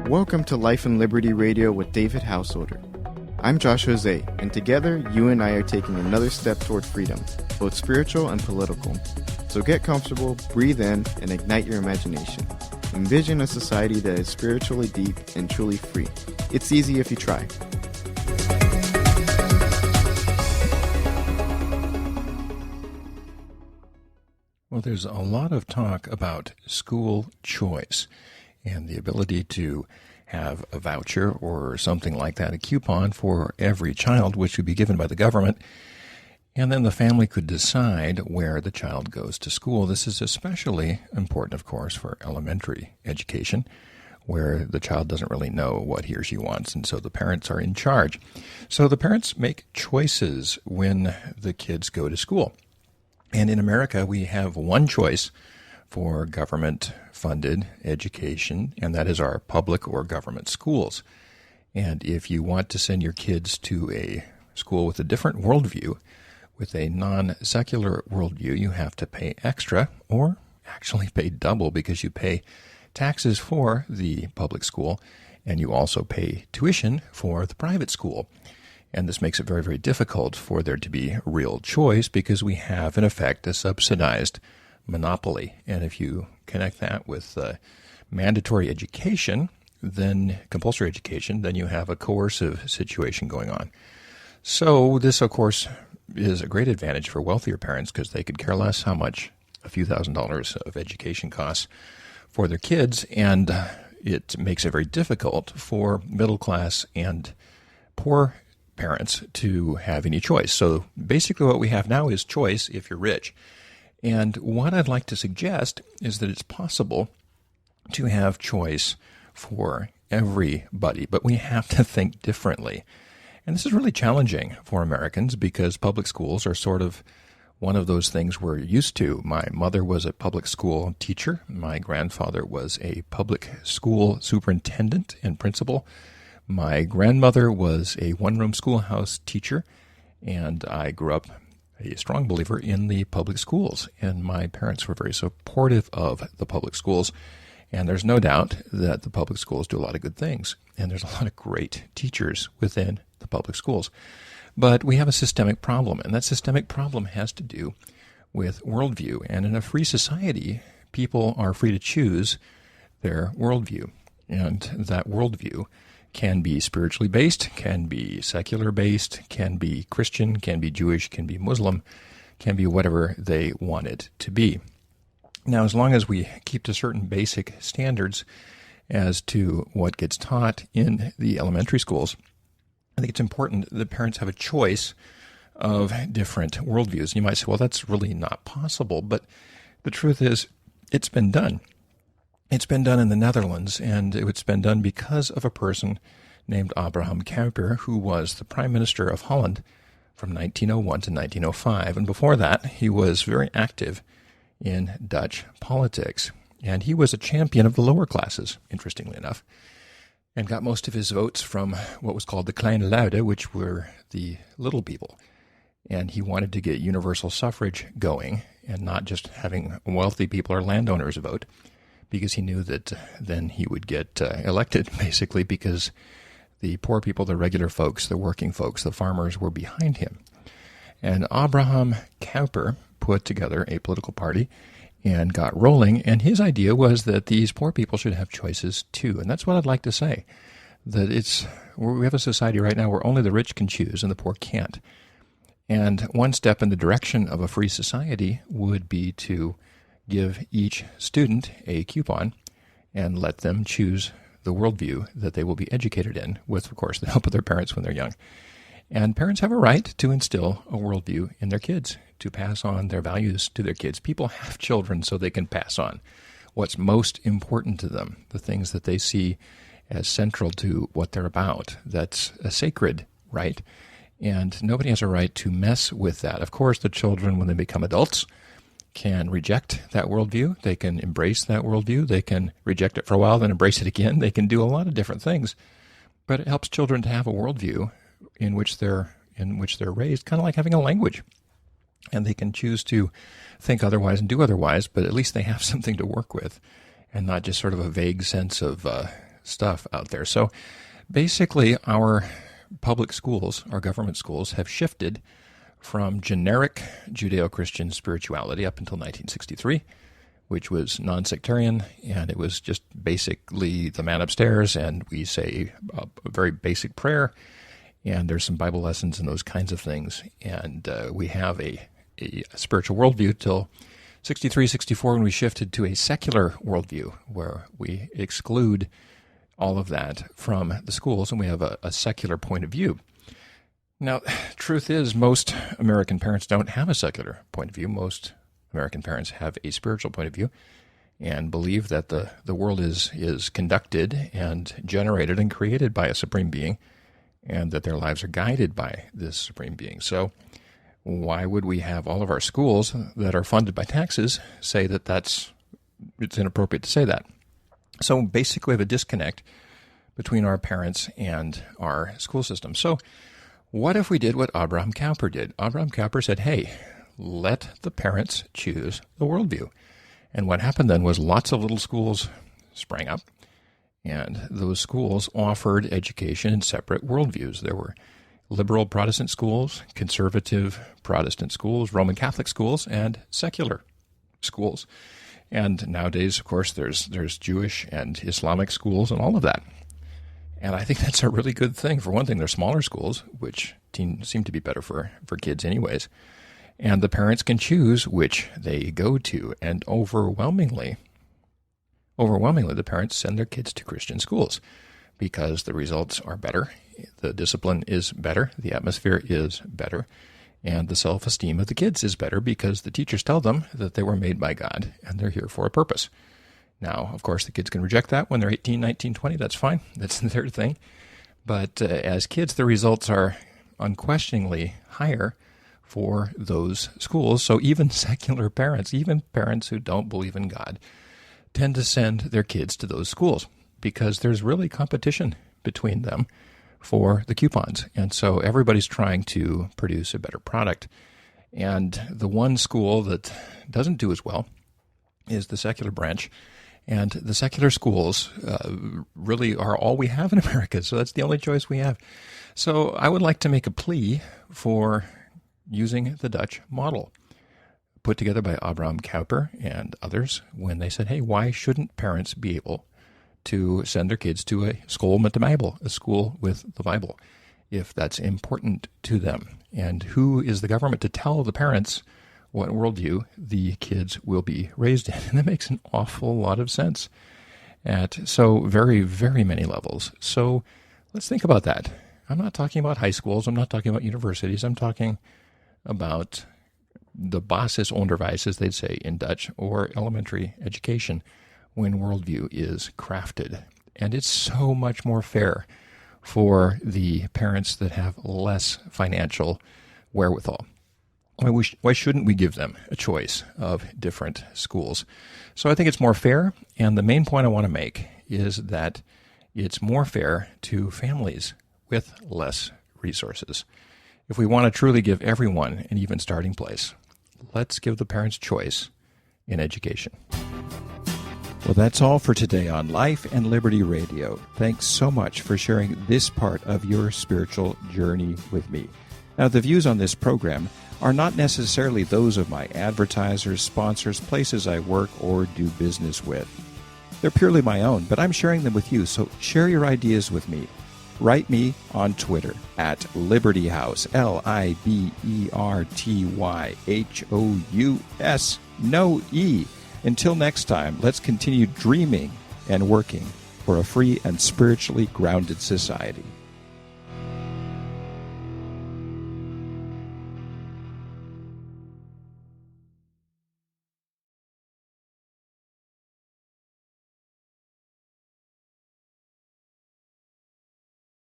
Welcome to Life and Liberty Radio with David Householder. I'm Josh Jose, and together, you and I are taking another step toward freedom, both spiritual and political. So get comfortable, breathe in, and ignite your imagination. Envision a society that is spiritually deep and truly free. It's easy if you try. Well, there's a lot of talk about school choice and the ability to have a voucher or something like that, a coupon for every child, which would be given by the government, and then the family could decide where the child goes to school. This is especially important, of course, for elementary education, where the child doesn't really know what he or she wants, and so the parents are in charge. So the parents make choices when the kids go to school. And in America, we have one choice for government-funded education, and that is our public or government schools. And if you want to send your kids to a school with a different worldview, with a non-secular worldview, you have to pay extra, or actually pay double, because you pay taxes for the public school, and you also pay tuition for the private school. And this makes it very, very difficult for there to be real choice because we have, in effect, a subsidized monopoly. And if you connect that with mandatory education, then compulsory education, then you have a coercive situation going on. So this, of course, is a great advantage for wealthier parents because they could care less how much a few $1,000s of education costs for their kids. And it makes it very difficult for middle class and poor parents to have any choice. So basically what we have now is choice if you're rich. And what I'd like to suggest is that it's possible to have choice for everybody, but we have to think differently. And this is really challenging for Americans because public schools are sort of one of those things we're used to. My mother was a public school teacher. My grandfather was a public school superintendent and principal. My grandmother was a one-room schoolhouse teacher, and I grew up a strong believer in the public schools, and my parents were very supportive of the public schools, and there's no doubt that the public schools do a lot of good things, and there's a lot of great teachers within the public schools. But we have a systemic problem, and that systemic problem has to do with worldview, and in a free society, people are free to choose their worldview, and that worldview can be spiritually based, can be secular based, can be Christian, can be Jewish, can be Muslim, can be whatever they want it to be. Now, as long as we keep to certain basic standards as to what gets taught in the elementary schools, I think it's important that parents have a choice of different worldviews. You might say, well, that's really not possible, but the truth is it's been done. It's been done in the Netherlands, and it's been done because of a person named Abraham Kuyper, who was the Prime Minister of Holland from 1901 to 1905. And before that, he was very active in Dutch politics. And he was a champion of the lower classes, interestingly enough, and got most of his votes from what was called the Kleine Luiden, which were the little people. And he wanted to get universal suffrage going and not just having wealthy people or landowners vote, because he knew that then he would get elected, basically, because the poor people, the regular folks, the working folks, the farmers were behind him. And Abraham Kuyper put together a political party and got rolling, and his idea was that these poor people should have choices too. And that's what I'd like to say, that we have a society right now where only the rich can choose and the poor can't. And one step in the direction of a free society would be to give each student a coupon and let them choose the worldview that they will be educated in, with, of course, the help of their parents when they're young. And parents have a right to instill a worldview in their kids, to pass on their values to their kids. People have children so they can pass on what's most important to them, the things that they see as central to what they're about. That's a sacred right, and nobody has a right to mess with that. Of course, the children, when they become adults, can reject that worldview. They can embrace that worldview. They can reject it for a while, then embrace it again. They can do a lot of different things. But it helps children to have a worldview in which they're raised, kind of like having a language. And they can choose to think otherwise and do otherwise, but at least they have something to work with, and not just sort of a vague sense of stuff out there. So basically, our public schools, our government schools, have shifted from generic Judeo-Christian spirituality up until 1963, which was non-sectarian, and it was just basically the man upstairs, and we say a very basic prayer, and there's some Bible lessons and those kinds of things, and we have a spiritual worldview till 63, 64, when we shifted to a secular worldview, where we exclude all of that from the schools, and we have a secular point of view. Now, truth is, most American parents don't have a secular point of view. Most American parents have a spiritual point of view and believe that the world is conducted and generated and created by a supreme being, and that their lives are guided by this supreme being. So why would we have all of our schools that are funded by taxes say that it's inappropriate to say that? So basically we have a disconnect between our parents and our school system. So what if we did what Abraham Kuyper did? Abraham Kuyper said, hey, let the parents choose the worldview. And what happened then was lots of little schools sprang up, and those schools offered education in separate worldviews. There were liberal Protestant schools, conservative Protestant schools, Roman Catholic schools, and secular schools. And nowadays, of course, there's Jewish and Islamic schools and all of that. And I think that's a really good thing. For one thing, they're smaller schools, which seem to be better for kids anyways. And the parents can choose which they go to. And overwhelmingly, the parents send their kids to Christian schools because the results are better, the discipline is better, the atmosphere is better, and the self-esteem of the kids is better because the teachers tell them that they were made by God and they're here for a purpose. Now, of course, the kids can reject that when they're 18, 19, 20. That's fine. That's their thing. But as kids, the results are unquestioningly higher for those schools. So even secular parents, even parents who don't believe in God, tend to send their kids to those schools because there's really competition between them for the coupons. And so everybody's trying to produce a better product. And the one school that doesn't do as well is the secular branch. And the secular schools really are all we have in America, so that's the only choice we have. So I would like to make a plea for using the Dutch model, put together by Abraham Kuyper and others, when they said, hey, why shouldn't parents be able to send their kids to a school met de Bijbel, a school with the Bible, if that's important to them? And who is the government to tell the parents what worldview the kids will be raised in? And that makes an awful lot of sense at so very, very many levels. So let's think about that. I'm not talking about high schools. I'm not talking about universities. I'm talking about the basisonderwijs, as they'd say in Dutch, or elementary education, when worldview is crafted. And it's so much more fair for the parents that have less financial wherewithal. Why shouldn't we give them a choice of different schools? So I think it's more fair, and the main point I want to make is that it's more fair to families with less resources. If we want to truly give everyone an even starting place, let's give the parents choice in education. Well, that's all for today on Life and Liberty Radio. Thanks so much for sharing this part of your spiritual journey with me. Now, the views on this program are not necessarily those of my advertisers, sponsors, places I work or do business with. They're purely my own, but I'm sharing them with you, so share your ideas with me. Write me on Twitter at Liberty House, LIBERTYHOUS, no E. Until next time, let's continue dreaming and working for a free and spiritually grounded society.